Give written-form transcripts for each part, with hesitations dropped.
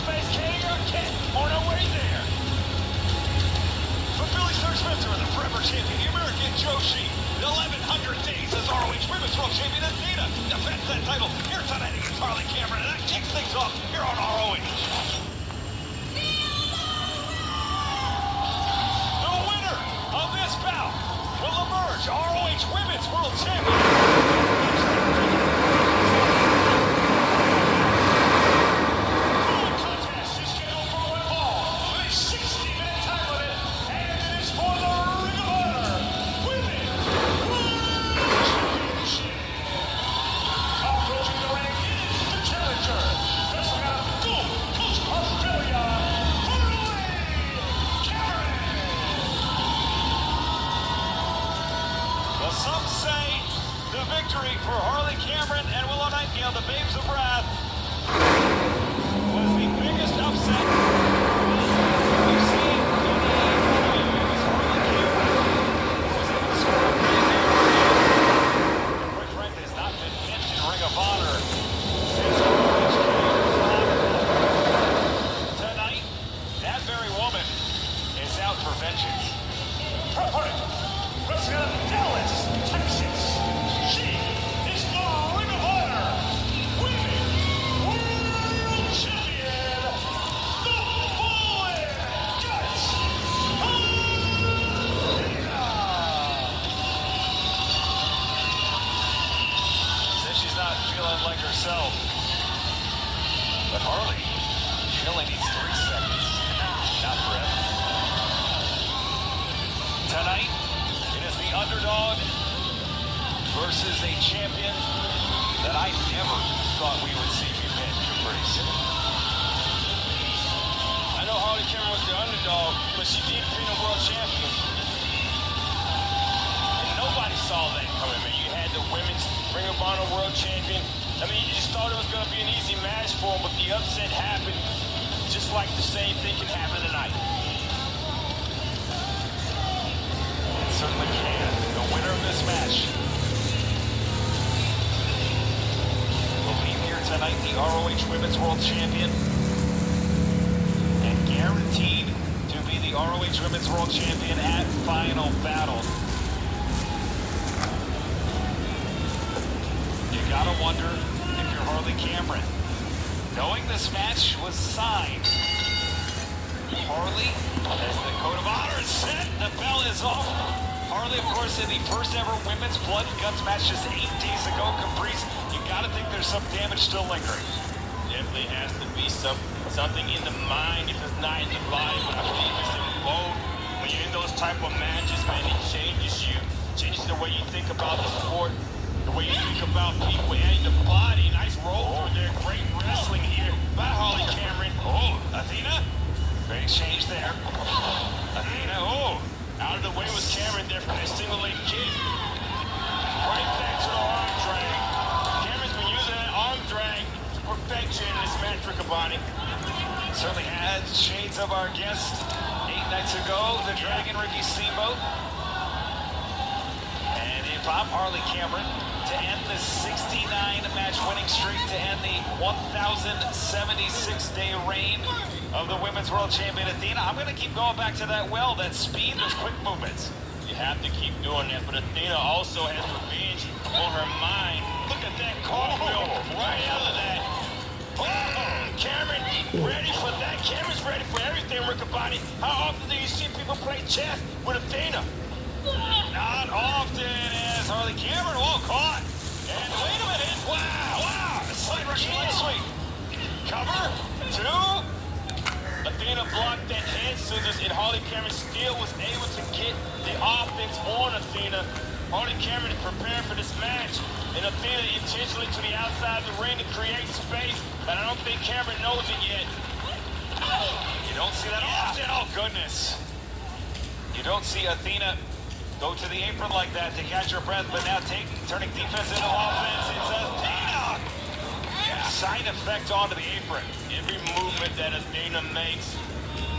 face Katie or Kit. On our way there. For Billy Star Spencer, the forever champion, the American Joshi. 1100 days as ROH Women's World Champion Athena defends that title here tonight against Harley Cameron, and that kicks things off here on ROH. The winner of this bout will emerge ROH Women's World Champion. Full contest is scheduled for one fall with a 60-minute time limit, and it is for the Ring of Honor Women's World Championship. Approaching the ring is the challenger, wrestling out of Gold Coast, Australia, Harley Cameron. Well, some say the victory for Harley Cameron and Willow Nightingale, the Babes of Wrath, was the biggest upset we've seen in the AEW. Harley Cameron was able to score a great victory. And quite frankly, has not been pinned in Ring of Honor since ROH came tonight. That very woman is out for vengeance. Her opponent, wrestling out of Dallas, Texas. She is the Ring of Honor Women's World Champion, the Fallen Guts Athena. Says she's not feeling like herself. But Harley, she only needs 3 seconds, not forever. Tonight, it is the underdog versus a champion that I never thought we would see be pinned, Caprice. I know Harley Cameron was the underdog, but she did pin a world champion. And nobody saw that coming, man. You had the women's Ring of Honor world champion. I mean, you just thought it was going to be an easy match for him, but the upset happened, just like the same thing can happen tonight. It certainly can. The winner of this match will leave here tonight the ROH Women's World Champion and guaranteed to be the ROH Women's World Champion at Final Battle. You gotta wonder if you're Harley Cameron. Knowing this match was signed, Harley, as the code of honor is set, the bell is off. Harley, of course, in the first ever women's blood and guts match just 8 days ago. Caprice, you gotta think there's some damage still lingering. Definitely has to be something in the mind if it's not in the body, but I believe it's in both. When you're in those type of matches, man, it changes you. Changes the way you think about the sport, the way you think about people and the body. Nice roll through there. Great wrestling here by Harley Cameron. Oh, Athena, big change there. Athena, out of the way was Cameron there for that single leg kick. Right back to the arm drag. Cameron's been using that arm drag to perfection in this match, Riccaboni. Certainly had shades of our guest 8 nights ago, the Dragon Ricky Steamboat. And if I'm Harley Cameron, to end the 69-match winning streak, to end the 1,076-day reign of the Women's World Champion Athena, I'm going to keep going back to that well, that speed, those quick movements. You have to keep doing that, but Athena also has revenge on her mind. Look at that cartwheel right out of that. Cameron ready for that. Cameron's ready for everything, Riccaboni. How often do you see people play chess with Athena? Not often as Harley Cameron, caught. And wait a minute, wow, a slight Russian leg sweep. Cover, 2. Athena blocked that head scissors, and Harley Cameron still was able to get the offense on Athena. Harley Cameron is prepared for this match, and Athena intentionally to the outside of the ring to create space, but I don't think Cameron knows it yet. You don't see that often, oh goodness. You don't see Athena go to the apron like that to catch her breath, but now turning defense into offense. It's Athena! Side effect onto the apron. Every movement that Athena makes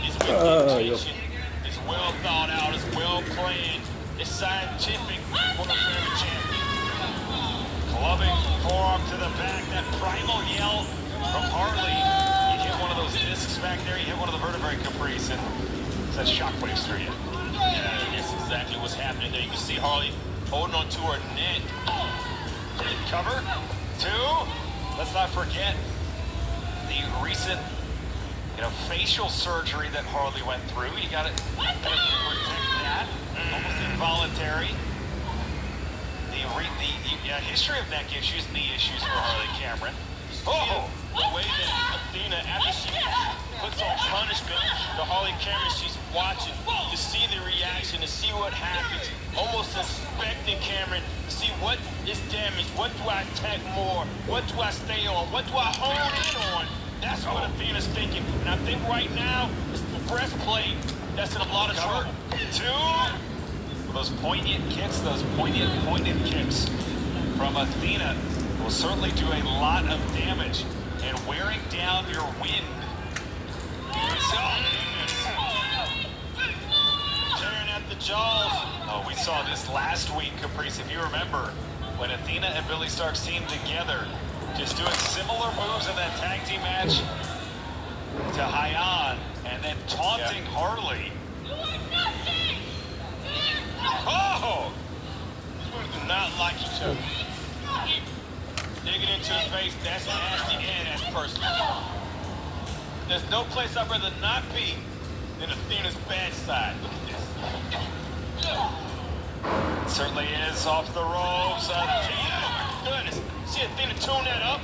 is with intention, is well thought out, is well planned, is scientific for the favorite champion. Clubbing forearm to the back, that primal yell from Harley. You get one one of those discs back there, you hit one of the vertebrae, Caprice, and sends shockwaves through you. Yeah, that's exactly what's happening there. You can see Harley holding on to her neck. Cover. 2. Let's not forget the recent, facial surgery that Harley went through. You got to protect that. Almost involuntary. The history of neck issues, knee issues for Harley Cameron. Oh! The way that Athena, after she puts on punishment, the Harley Cameron, she's watching to see the reaction, to see what happens, almost inspecting Cameron to see what is damaged, what do I attack more, what do I stay on, what do I hone in on. That's what Athena's thinking. And I think right now, it's the breastplate that's in a lot of trouble. 2. Those poignant kicks, those poignant kicks from Athena will certainly do a lot of damage and wearing down your wind. Tearing at the jaws. Oh, we saw this last week, Caprice, if you remember, when Athena and Billie Starkz teamed together, just doing similar moves in that tag team match to Hyan, and then taunting Harley. Oh! These women do not like each other. Digging into the face, that's nasty and that's personal. There's no place I'd rather not be than Athena's bad side. Look at this. It certainly is off the ropes. Athena, oh my goodness. See Athena tune that up?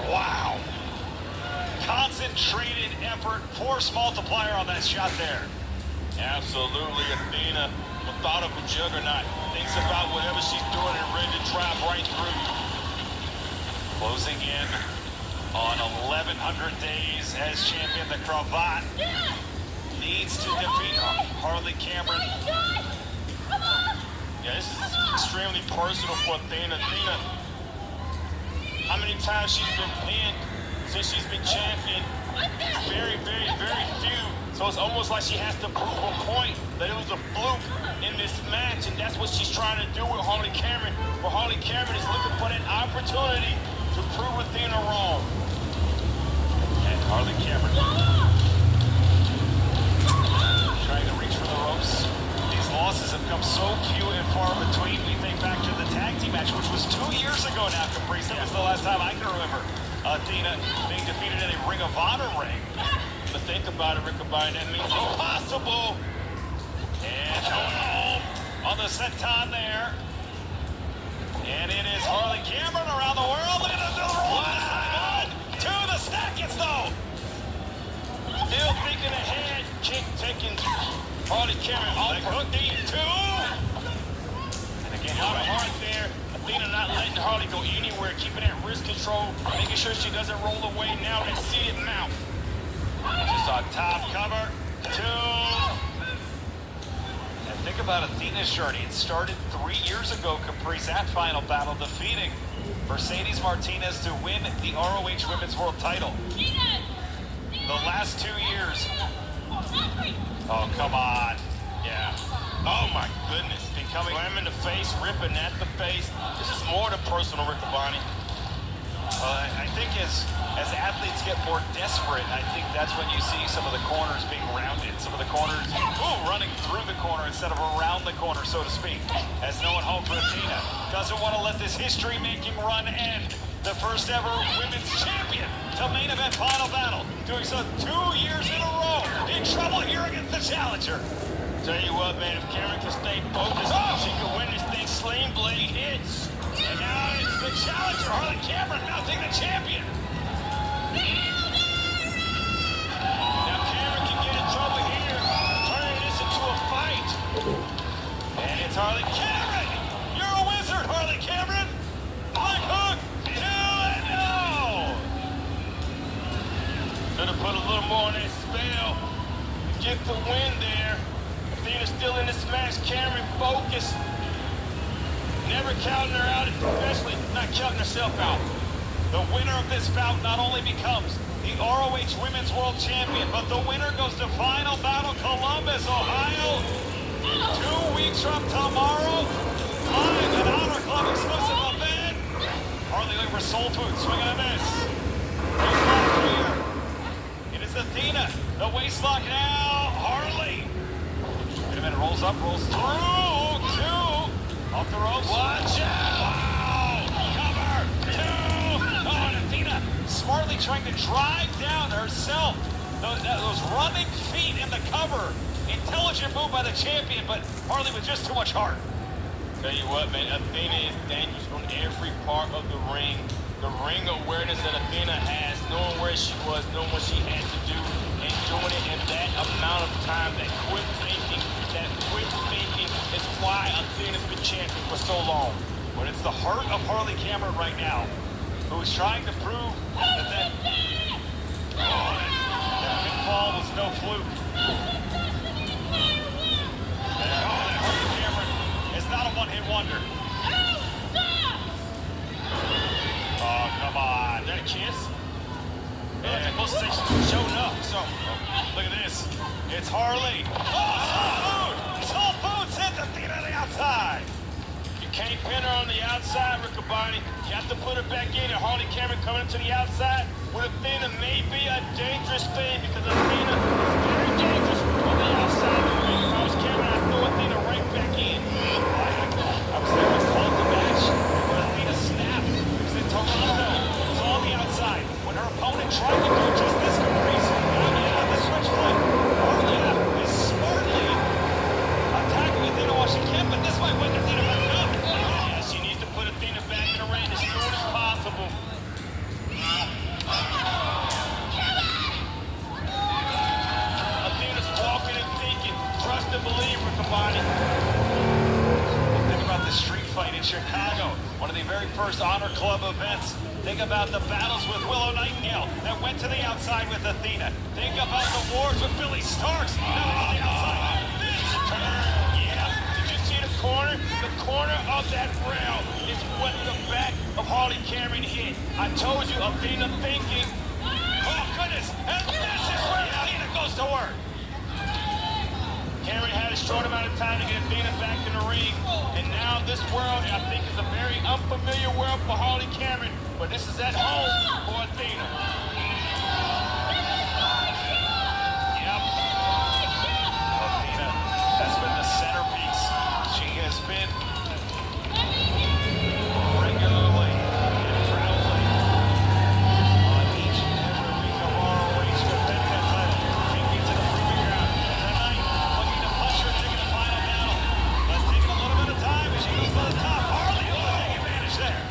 Wow. Concentrated effort, force multiplier on that shot there. Absolutely, Athena, the thought of a juggernaut, thinks about whatever she's doing and ready to drive right through you. Closing in on 1,100 days as champion, the Cravat needs to defeat Harley Cameron. Yeah, this is extremely personal for Athena. Athena, how many times she's been pinned since she's been champion? It's very, very, very few. So it's almost like she has to prove a point that it was a fluke in this match, and that's what she's trying to do with Harley Cameron. But Harley Cameron is looking for that opportunity to prove Athena wrong. And Harley Cameron trying to reach for the ropes. These losses have come so few and far between. We think back to the tag team match, which was 2 years ago now, Caprice. That was the last time I can remember Athena being defeated in a Ring of Honor ring. But think about it, Riccaboni, that means impossible. And home on the senton there. And it is Harley Cameron around the world. Look at the roll. 1, 2, the stack gets though. Still thinking ahead, kick taking Harley Cameron off her knee. 2. And again, A lot of heart there. Athena not letting Harley go anywhere, keeping that wrist control, making sure she doesn't roll away now. That seated mount. just on top, cover. 2. And think about Athena's journey. It started 3 years ago, Caprice, at Final Battle, defeating Mercedes Martinez to win the ROH Women's World title. The last 2 years. Oh, come on. Yeah. Oh my goodness. Becoming Slamming the face, ripping at the face. This is more than personal, Riccaboni. I think as athletes get more desperate, I think that's when you see some of the corners being rounded. Some of the corners, running through the corner instead of around the corner, so to speak. As no one home for Athena. Doesn't want to let this history-making run end. The first ever women's champion to main event Final Battle. Doing so 2 years in a row. In trouble here against the challenger. Tell you what, man, if Cameron can stay focused, she can win this thing. Sling blade hits. And now it's the challenger, Harley Cameron, mounting the champion. Now Cameron can get in trouble here, turning this into a fight. And it's Harley Cameron. You're a wizard, Harley Cameron. Leg hook. 2 and no. Should have put a little more on that spell. Get the win there. Athena's still in this match. Cameron focused. Never counting her out, especially not counting herself out. The winner of this bout not only becomes the ROH Women's World Champion, but the winner goes to Final Battle Columbus, Ohio. 2 weeks from tomorrow. Live at Honor Club exclusive event. Harley looking for soul food, swinging a miss. He's not here. Athena. The waistlock now. Harley. Wait a minute. Rolls up, rolls through. Two. Off the ropes. Watch out. Wow. Cover. Two. Oh, and Athena smartly trying to drive down herself. Those running feet in the cover. Intelligent move by the champion, but Harley with just too much heart. Tell you what, man, Athena is dangerous on every part of the ring. The ring awareness that Athena has, knowing where she was, knowing what she had to do, and doing it in that amount of time, that quick thinking is why Athena's been champion for so long. But it's the heart of Harley Cameron right now, who is trying to prove that pinfall was no fluke. And Harley Cameron is not a one-hit wonder. Oh, come on. Is that a kiss? Yeah, both sections showed up. So, look at this. It's Harley. Oh, Soul Food! Soul Food sends Athena to the outside. You can't pin her on the outside, Riccaboni. You have to put her back in, and Harley Cameron coming to the outside with Athena may be a dangerous thing because Athena is very dangerous on the outside of the ring. If I was Cameron, I'd throw Athena right back in. I was there to hold the match when Athena snapped. Because in Toronto, it was on the outside. When her opponent tried to do just this caprice, with the switch foot, Harley is smartly attacking Athena while she can, but this might wake Athena back up. Yeah, she needs to put Athena back in the ring as soon as possible. Athena's walking and thinking. Trust and believe, Riccaboni. Think about the street fight in Chicago, one of the very first Honor Club events. Think about the battles with Willow Nightingale that went to the outside with Athena. Think about the wars with Billy Starks that went to the outside. This turn, Yeah, did you see the corner? The corner of that rail is what the back of Harley Cameron hit. I told you, Athena thinking. oh goodness, and this is where Athena goes to work. Cameron had a short amount of time to get Athena back in the ring, and now this world, I think, is a very unfamiliar world for Harley Cameron, but this is at home for Athena. Yep. Athena has been the centerpiece. She has been regularly and proudly on each and every week of our race defending that title. Taking to the proving ground. Tonight, looking to punch her ticket to final battle. But taking a little bit of time as she goes to the top. Harley will take advantage there.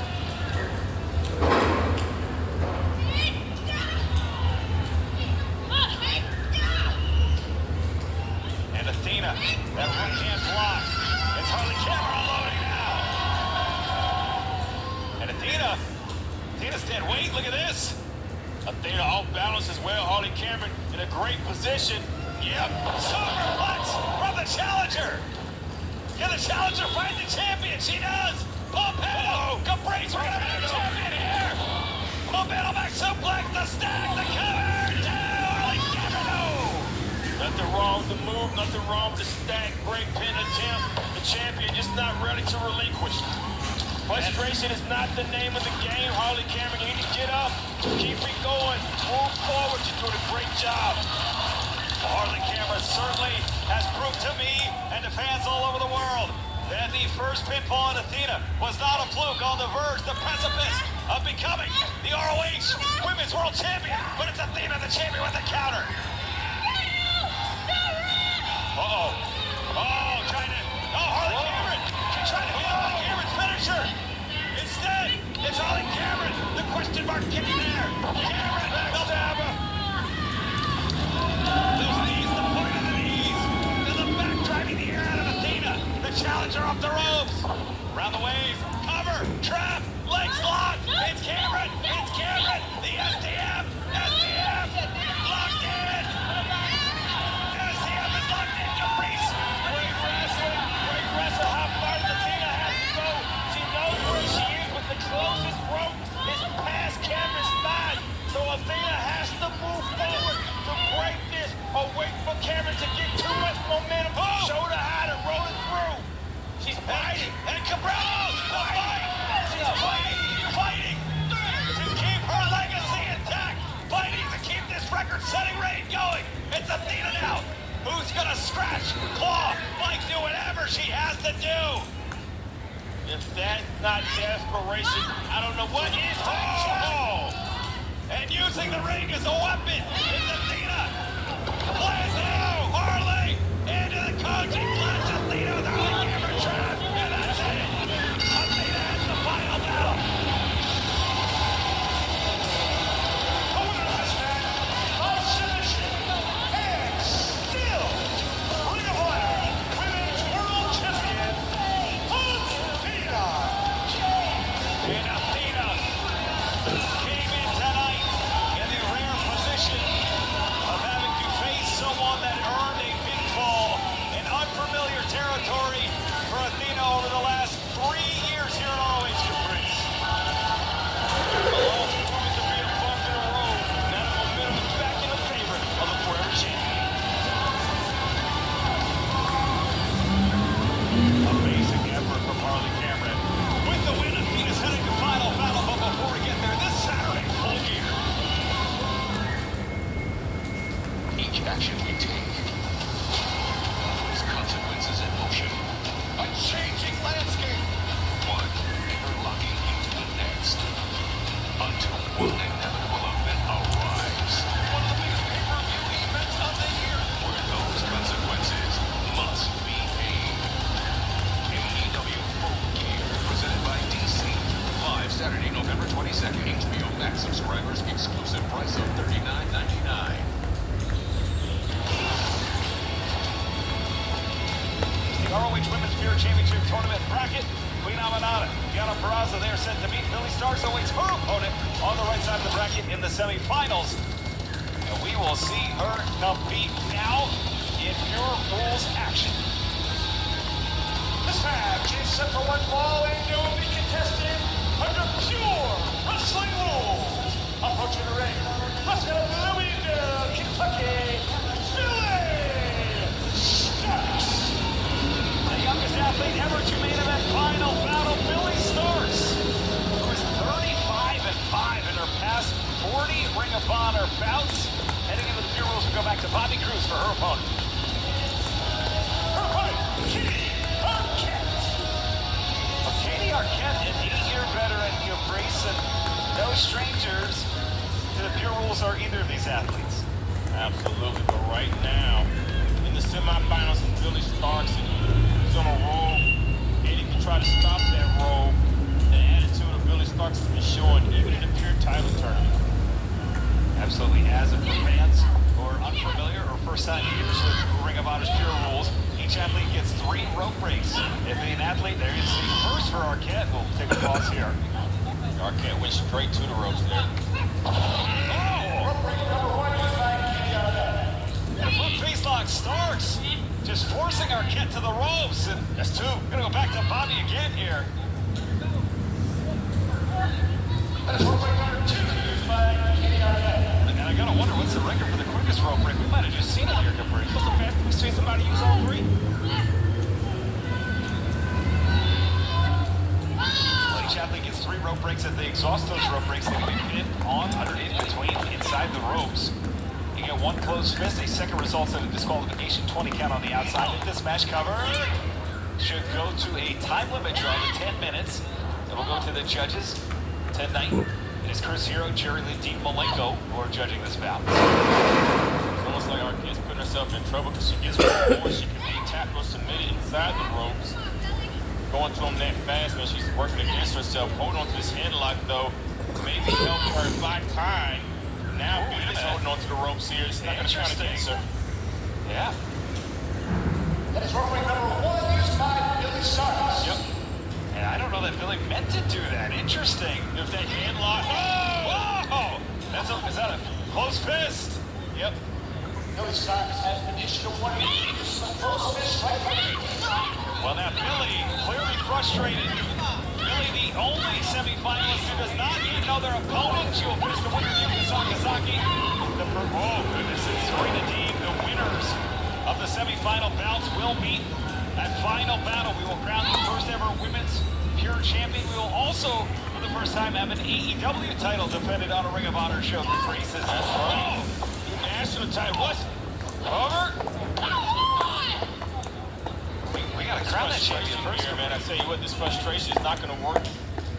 And Athena, that right hand block. It's Harley Cameron unloading now. And Athena's dead weight. Look at this. Athena off balance as well. Harley Cameron in a great position. Yep. Superplex from the challenger. Can the challenger fight the champion? She does. Pompano. Caprice. We're gonna have a champion here. Pompano back suplex. The stack. The cover. To Harley Cameron. No. Nothing wrong with the move, nothing wrong with the stack, break, pin attempt. The champion just not ready to relinquish. Frustration is not the name of the game. Harley Cameron, you need to get up, keep it going, move forward. You're doing a great job. Harley Cameron certainly has proved to me and to fans all over the world that the first pinfall on Athena was not a fluke, on the verge, the precipice of becoming the ROH Women's World Champion. But it's Athena, the champion, with the counter. Uh-oh. Oh, trying to... Oh, Harley Cameron. She's trying to hit Harley Cameron's finisher. Instead, it's Harley Cameron. The question mark kicking there. Cameron, the stabber. Those knees, the point of the knees. To the back, driving the air out of Athena. The challenger off the ropes. Around the waves. Cover. Trap. Legs locked. It's Cameron. It's Cameron. The STF. STF. Locked in. STF is locked in. Caprice. Great wrestling, how far does Athena have to go? She knows where she is, but the closest rope is past Cameron's thighs. So Athena has to move forward to break this or wait for Cameron to get too much momentum. Shoulder high to roll it through. She's fighting. And Cabral, the fight. She's fighting to keep her legacy intact. Fighting to keep this record-setting reign going. It's Athena now. Who's gonna scratch, claw, like do whatever she has to do. If that's not desperation, I don't know what is. Oh! And using the ring as a weapon is Athena. Plans now, Harley into the coaching clutch. Athena with Harley camera trap, and that's it. Athena has the final battle. The winner of this match by submission and still Ring of Honor Women's World Champion, Athena. And Athena came in tonight in the rare position of having to face someone that earned a pinfall in unfamiliar territory for Athena over the last 3 years here in ROH Caprice. The last performance of being bumped in a row. Now the momentum is back in the favor of the forever champion. Amazing effort from Harley Cameron. With the win, Athena's heading to final battle, but before we get there, this Saturday, full gear. Each action we take has consequences in motion. A changing landscape. One interlocking into the next. Until one inevitable event arrives. One of the biggest pay-per-view events of the year. Where those consequences must be paid. AEW Full Gear, presented by DC. Live Saturday, November 22nd. HBO Max subscribers, exclusive price of $39.99. The ROH Women's Pure Championship Tournament bracket. Queen Amanada, Gianna Peraza there set to meet Billy Starks awaits her opponent on the right side of the bracket in the semifinals. And we will see her compete now in Pure Rules action. This match is set for one fall and will be contested under pure wrestling rules. Approaching the ring, wrestling out of Louisville, Kentucky, Billy Starks. The youngest athlete ever to main event final battle, Billy Starks, who is 35-5 in her past 40 Ring of Honor bouts. Heading into the Pure Rules, we go back to Bobby Cruz for her opponent. Her opponent, Katie Arquette. Katie Arquette, an 8-year veteran, Caprice, and no strangers to the Pure Rules are either of these athletes. Absolutely, but right now, in the semifinals, Billy Starks is on a roll, and if you try to stop that roll, the attitude of Billy Starks has been showing even in the pure title tournament. Absolutely, as if for fans who are unfamiliar or first time users with Ring of Honor's Pure Rules, each athlete gets 3 rope breaks. If an athlete, there is the first for Arquette. We'll take a pause here. Arquette went straight to the ropes there. Rope break number 1 is by Katie Arquette. And a foot face lock, Starks just forcing Arquette to the ropes. And that's 2. Gonna go back to Bobby again here. That is rope break number 2 used by Katie Arquette. And I gotta wonder what's the record for the quickest rope break. We might have just seen it here, Capri. What's the fastest we've seen somebody use all 3? Well, each athlete gets 3 rope breaks. If they exhaust those rope breaks, they can be pinned on, underneath, between, inside the ropes. You get 1 closed fist. A second results in a disqualification, 20 count on the outside. If this match cover should go to a time limit draw of 10 minutes. It will go to the judges tonight. It is Chris Hero, Jerry Lee, Dean Malenko who are judging this bout. It's almost like Arquette's putting herself in trouble because she gets rid of she can be tapped or submitted inside the ropes. Going to him that fast when she's working against herself. Holding on to this headlock though, maybe helping her buy time. Now Billy's holding on to the ropes here. It's not going to count against her. Yeah. That is rope break number 1 used by Billy Starks. Yep. And I don't know that Billy meant to do that. Interesting. There's that headlock. Whoa! Is that a close fist? Yep. Billy Starks has been issued a warning. Close fist right here. Well, now Billy, clearly frustrated. Billy, the only semifinalist who does not yet know their opponent. She will face the winner, Yuka Sakazaki. Oh, goodness, it's Serena Deeb. The winners of the semifinal bouts will meet. That final battle, we will crown the first ever women's Pure Champion. We will also, for the first time, have an AEW title defended on a Ring of Honor show. Caprice. That's right. National title. What? Over. We got to crown that champion first. Here, man. I tell you what, this frustration is not going to work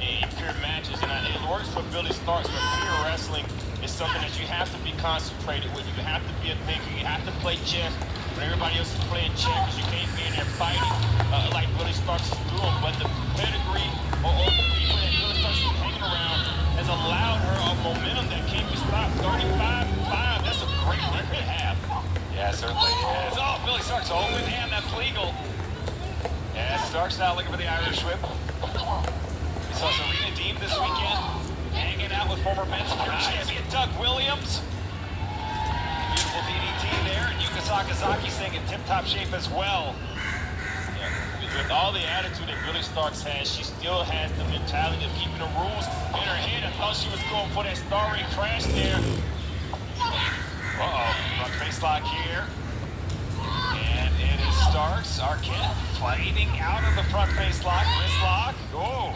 in pure matches, and it works for Billy Starks, but pure wrestling is something that you have to be concentrated with. You have to be a thinker. You have to play chess when everybody else is playing checkers. You can't be in there fighting like Billy Starks is doing. But the pedigree or the people that Billy Starks is hanging around has allowed her a momentum that can't be stopped. 35-5. That's a great record to have. Yeah, certainly is. Oh, Billy Starks open hand. That's legal. Yeah, Starks now looking for the Irish whip. We saw Serena Deeb this weekend hanging out with former men's pure champion Doug Williams. Beautiful DDT there, and Yuka Sakazaki staying in tip-top shape as well. Yeah, with all the attitude that Billy Starks has, she still has the mentality of keeping the rules in her head. I thought she was going for that Starry crash there. Uh-oh, front face lock here. And it is Starks. Arquette fighting out of the front face lock, wrist lock. Oh.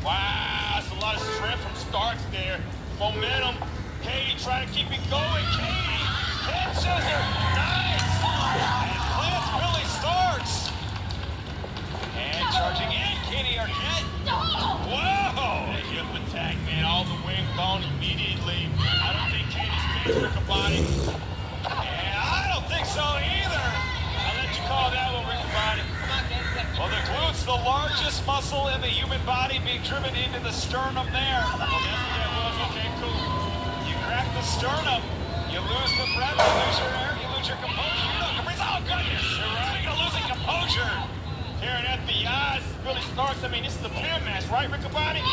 Wow, that's a lot of strength from Starks there. Momentum. Katie trying to keep it going. Katie, head scissor. Nice. And plants Billy Starks. And charging in, Katie Arquette. Whoa! That hip attack, man. All the way gone immediately. I don't think Katie's faced Riccaboni. And I don't think so either. I'll let you call that one, Riccaboni. Well, the glute's the largest muscle in the human body, being driven into the sternum there. Oh, that's what that was. Okay, cool. You crack the sternum, you lose the breath, you lose your air, you lose your composure. You know, Caprice, oh goodness! Speaking of losing composure. Here at FBI, Billy Starks. I mean, this is a pin match, right, Riccaboni?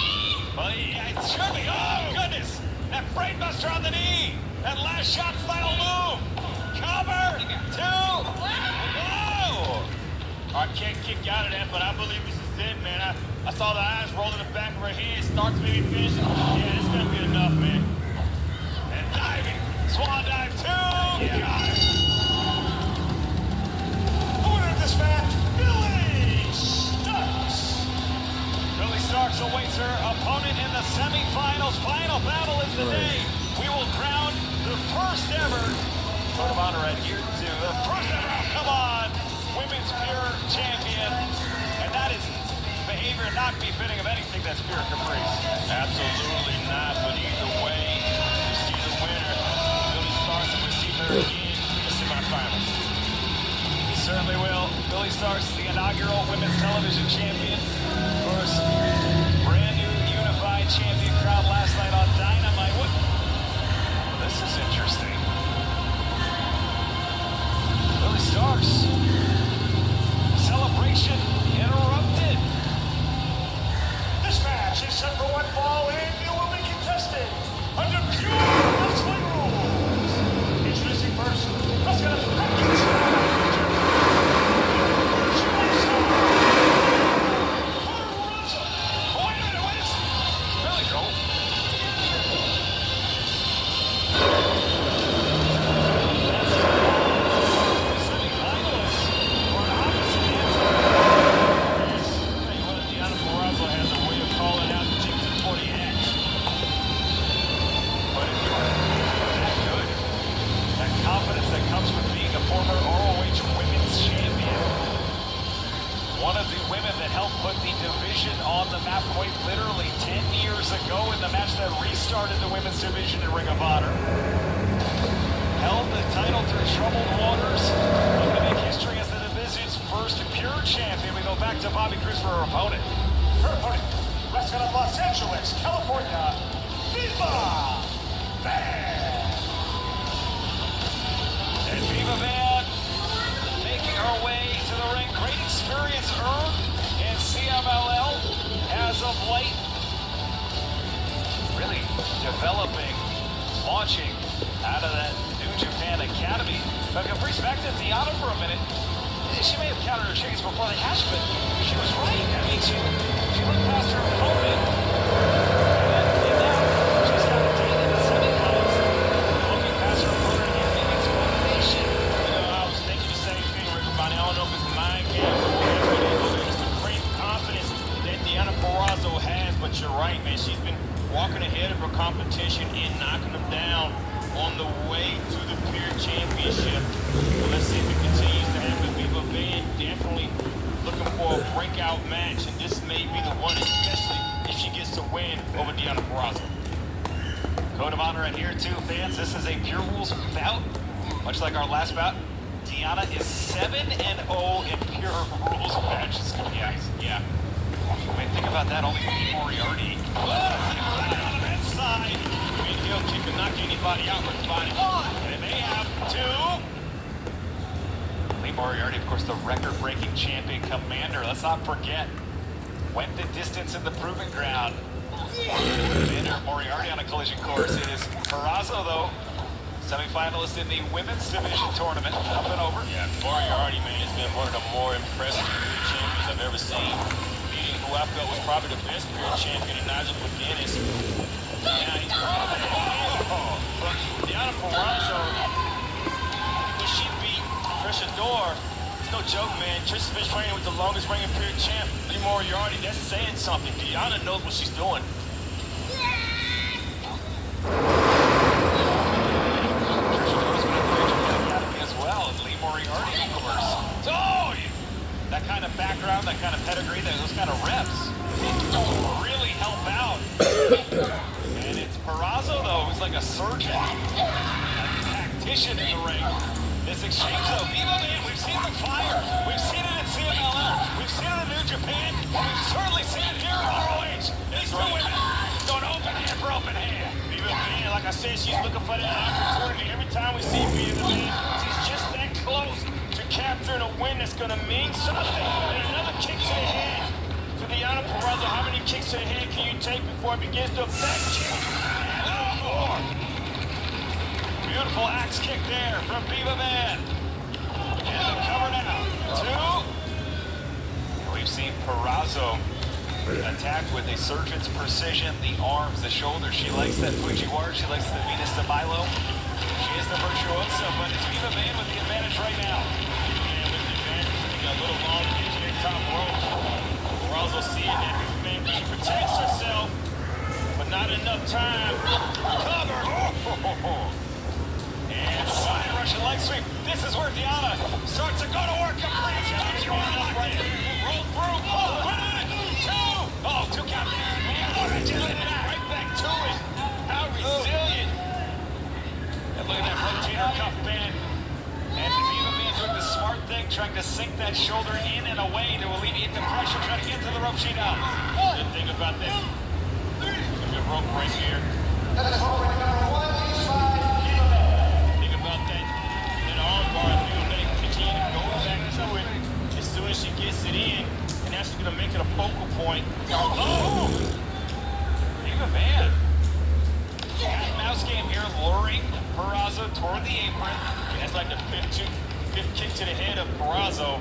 Well, yeah, it should be. Oh goodness! That brainbuster on the knee. That last shot style move. Cover. Two. Whoa! Arquette kicked out of that, but I believe this is it, man. I saw the eyes roll in the back of her head. Starks maybe finishing. Yeah, this is gonna be enough, man. And diving. Swan dive two. The winner of this match, Billy Starks. Billy Starks awaits her opponent in the semifinals. Final battle is the day. We will crown the first ever. Code of honor right here to the first ever. Oh, come on. Women's pure champion. And that is behavior not befitting of anything that's pure Caprice. Absolutely not, but either way, you see the winner. Billy Starks, and we see her again in the semifinals. He certainly will. Billy Starks, the inaugural women's television champion. Of course, brand new unified champion crown last night on Dynamite. What? This is interesting. Billy Starks. Celebration interrupted. This match is set for one fall and it will be contested under pure wrestling rules. Introducing first, let's get a package style. Wait a minute, wait a second. Billy, go. One of the women that helped put the division on the map quite literally 10 years ago in the match that restarted the women's division in Ring of Honor. Held the title through troubled waters. Looking to make history as the division's first pure champion. We go back to Bobby Cruz for her opponent. Her opponent, wrestling of Los Angeles, California, Viva Van. And Viva Van making her way to the ring. Great experience earned in CMLL as of late. Really developing, launching out of that New Japan Academy. But Caprice, back to Deanna for a minute. She may have counted her chickens before they hatched, but she was right. I mean, she looked past her opponent. And now she's got a date in the semifinals. Looking past her opponent again, maybe it's motivation. You know, I was thinking the same thing, Riccaboni. I don't know if it's mind games or whatever. It's the great confidence that Deanna Purrazzo has, but you're right, man. She's been walking ahead of her competition and knocking them down on the way to the pure championship. a breakout match, and this may be the one, especially if she gets to win over Deonna Purrazzo. Code of honor right here too, fans. This is a pure rules bout. Much like our last bout, Deonna is 7-0 in pure rules matches. Yeah. I mean, think about that. Only Lee Moriarty. Right on the men's side. I mean, he'll kick and knock anybody out with his body. And they have 2. Lee Moriarty, of course, the record-breaking champion commander. Let's not forget. Went the distance in the proving ground. Commander Moriarty on a collision course. It is Purrazzo, though, semifinalist in the women's division tournament, up and over. Yeah, Moriarty, man, has been one of the more impressive career champions I've ever seen. Beating who I felt was probably the best career champion in Nigel McGuinness. Now he's but Deonna Purrazzo, when she beat Trish Adore, it's no joke, man. Trish has been training with the longest reigning period champ, Lee Moriarty. That's saying something. Deonna knows what she's doing. As well as Lee Moriarty, of course. Oh, that kind of background, that kind of pedigree, those kind of reps really help out. And it's Purrazzo, though, who's like a surgeon, a tactician in the ring. This exchange, though, Viva Man, we've seen the fire. We've seen it in CMLL. We've seen it in New Japan. We've certainly seen it here in ROH. These two women going open hand for open hand. Viva Man, like I said, she's looking for that opportunity. Every time we see Viva Man, she's just that close to capturing a win that's going to mean something. And another kick to the head. To Deonna Purrazzo, how many kicks to the head can you take before it begins to affect you? Oh, beautiful axe kick there from Viva Man. And the cover now. 2. We've seen Purrazzo attack with a surgeon's precision. The arms, the shoulders. She likes that Fujiwara. She likes the Venus de Milo. She is the virtuoso, but it's Viva Man with the advantage right now. Man with the advantage, taking a little long into that top rope. Purrazzo seeing that Viva Man, she protects herself, but not enough time. Cover. And side Russian leg sweep. This is where Deonna starts to go to work. Roll through. 2. 2 count. Right back to it. How resilient. And look at that rotator cuff band. And Viva Man doing the smart thing, trying to sink that shoulder in and away to alleviate the pressure, trying to get to the rope she down. Good thing about that. Good rope right here. Think about that. That arm bar, Viva Man continue to go back to it as soon as she gets it in. And that's going to make it a focal point. Oh! Viva Man. Cat and mouse game here, luring Purrazzo toward the apron. And that's like the fifth kick to the head of Purrazzo.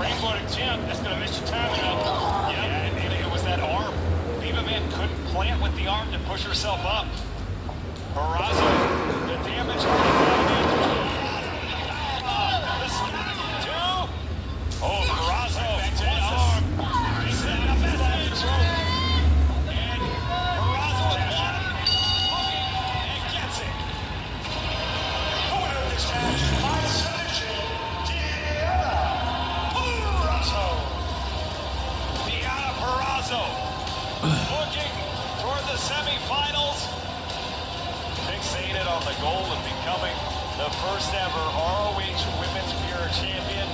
Rainbow to Jim, that's going to mess your timing up. Yeah, and it was that arm. Viva Man couldn't plant with the arm to push herself up. Purrazzo, the damage on the stack. 2. Oh, Purrazzo back to the arm. Setting up that message. And Purrazzo with 1. And gets it. The winner of this match by submission, Deonna Purrazzo. Deonna Purrazzo looking toward the semifinals. Fixated on the goal of becoming the first ever ROH Women's Pure Champion.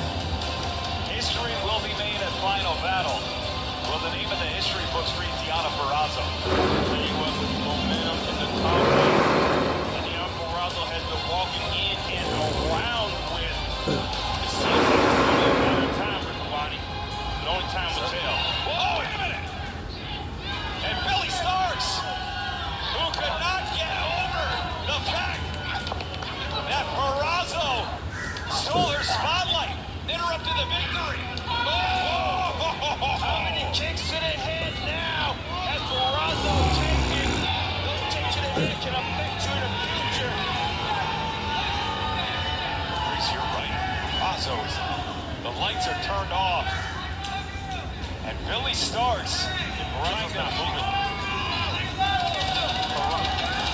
History will be made at Final Battle. Will the name of the history books read Deonna Purrazzo? Tell you what, with the momentum and the confidence that Deonna Purrazzo has been walking in and around with, it seems like it's only a matter of time for Kawani. But only time will tell. Whoa, wait a minute! And Billy Starks, who could not get over the fact that Purrazzo stole her spotlight, interrupted the victory. How many kicks to the head now has Purrazzo taken? Those kicks to the head can affect you in the future. Grace, you're right. Purrazzo's, the lights are turned off. And Billy Starks Purrazzo's not moving.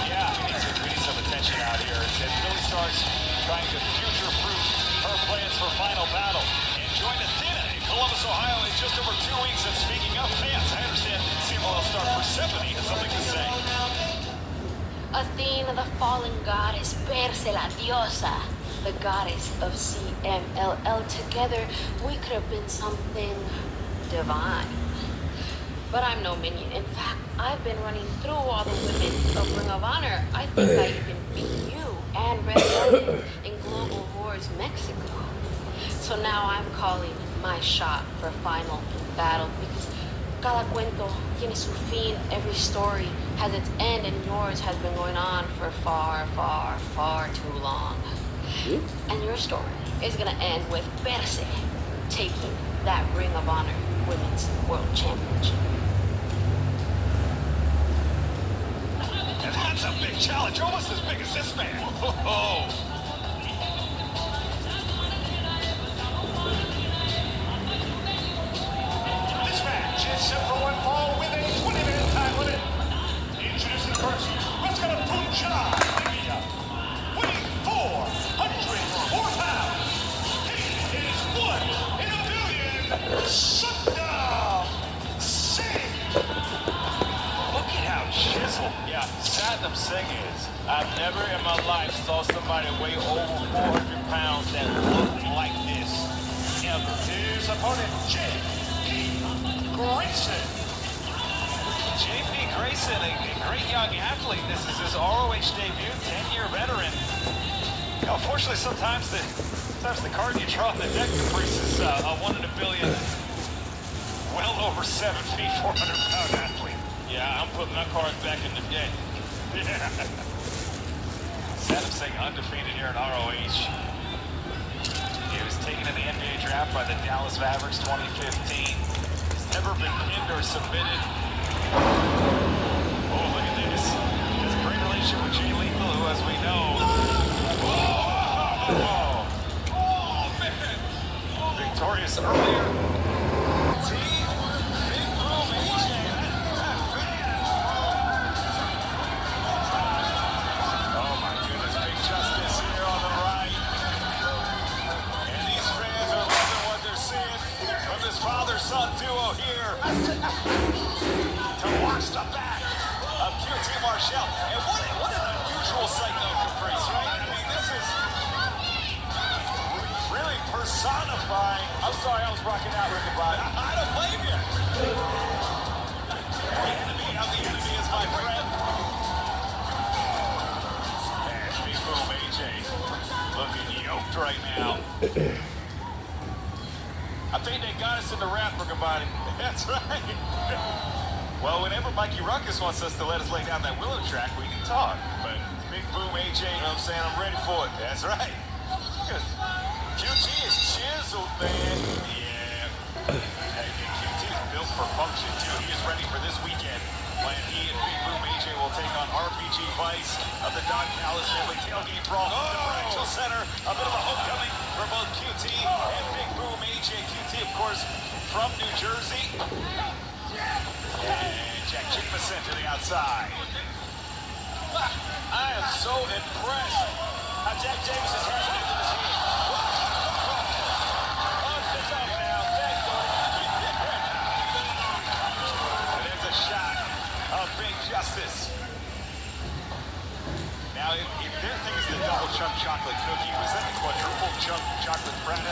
Yeah, we need some attention out here. And Billy Starks trying to future-proof her plans for Final Battle. And join Athena in Columbus, just over 2 weeks, and speaking of fans, I understand CMLL star Persephone has something to say. Athena, the fallen goddess, Perse, la diosa, the goddess of CMLL. Together, we could have been something divine. But I'm no minion. In fact, I've been running through all the women of Ring of Honor. I think I even beat you and Red Velvet in Global Wars Mexico. So now I'm calling my shot for final battle because cada cuento tiene su fin. Every story has its end, and yours has been going on for far, far, far too long. And your story is gonna end with Perse taking that Ring of Honor Women's World Championship. And that's a big challenge, almost as big as this man. Oh. This match is set for one fall with a 20-minute time limit. Introducing first, let's go to Punjab, India. Weighing 404 pounds. He is 1 in a billion. Shutdown. Singh. Look at how chiseled, yeah, Satnam Singh is. I've never in my life saw somebody weigh over 400 pounds that looked like this. Ever. His opponent, J.P. Grayson. J.P. Grayson, a great young athlete. This is his ROH debut, 10-year veteran. You know, unfortunately, sometimes the card you draw on the deck, Caprice, is a 1 in a billion, well over 7 feet, 400-pound athlete. Yeah, I'm putting my cards back in the deck. Yeah. Satnam Singh undefeated here in ROH. He was taken in the NBA draft by the Dallas Mavericks 2015. He's never been pinned or submitted. Oh, look at this. He has a great relationship with Jay Lethal, who, as we know... Oh, man. Victorious earlier. Team Big Boom AJ. Oh, my goodness. Big Justice here on the right. And these fans are loving what they're seeing from this father-son duo here. To watch the back of QT Marshall. And what an unusual sight, though, Caprice, right? I mean, this is really personifying. I'm sorry, I was rocking out, Ricky Bobby. I don't blame you. The enemy of the enemy is my friend. And Big Boom AJ looking yoked right now. I think they got us in the wrap, Ricky Bobby. That's right. Well, whenever Mikey Ruckus wants us to let us lay down that willow track, we can talk. But Big Boom AJ, you know what I'm saying? I'm ready for it. That's right. QT is chiseled, man. Yeah. Hey, QT is built for function, too. He is ready for this weekend when he and Big Boom AJ will take on RPG Vice of the Dog Palace Family Tailgate Brawl at the Prudential Center. A bit of a homecoming for both QT and Big Boom AJ. QT, of course, from New Jersey. And Jack Jacobson to the outside. I am so impressed how Jack Jacobson's has been to this game. There's a shot of Big Justice. Now, if their thing is the double chunk chocolate cookie, was that the quadruple chunk chocolate brownie?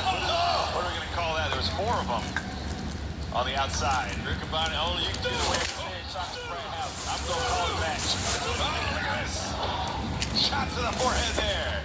What are we going to call that? There was 4 of them on the outside. Rick about it, only you can do the way it's said, chocolate brand house. I'm going to call it a match. Oh, look at this. Shot to the forehead there.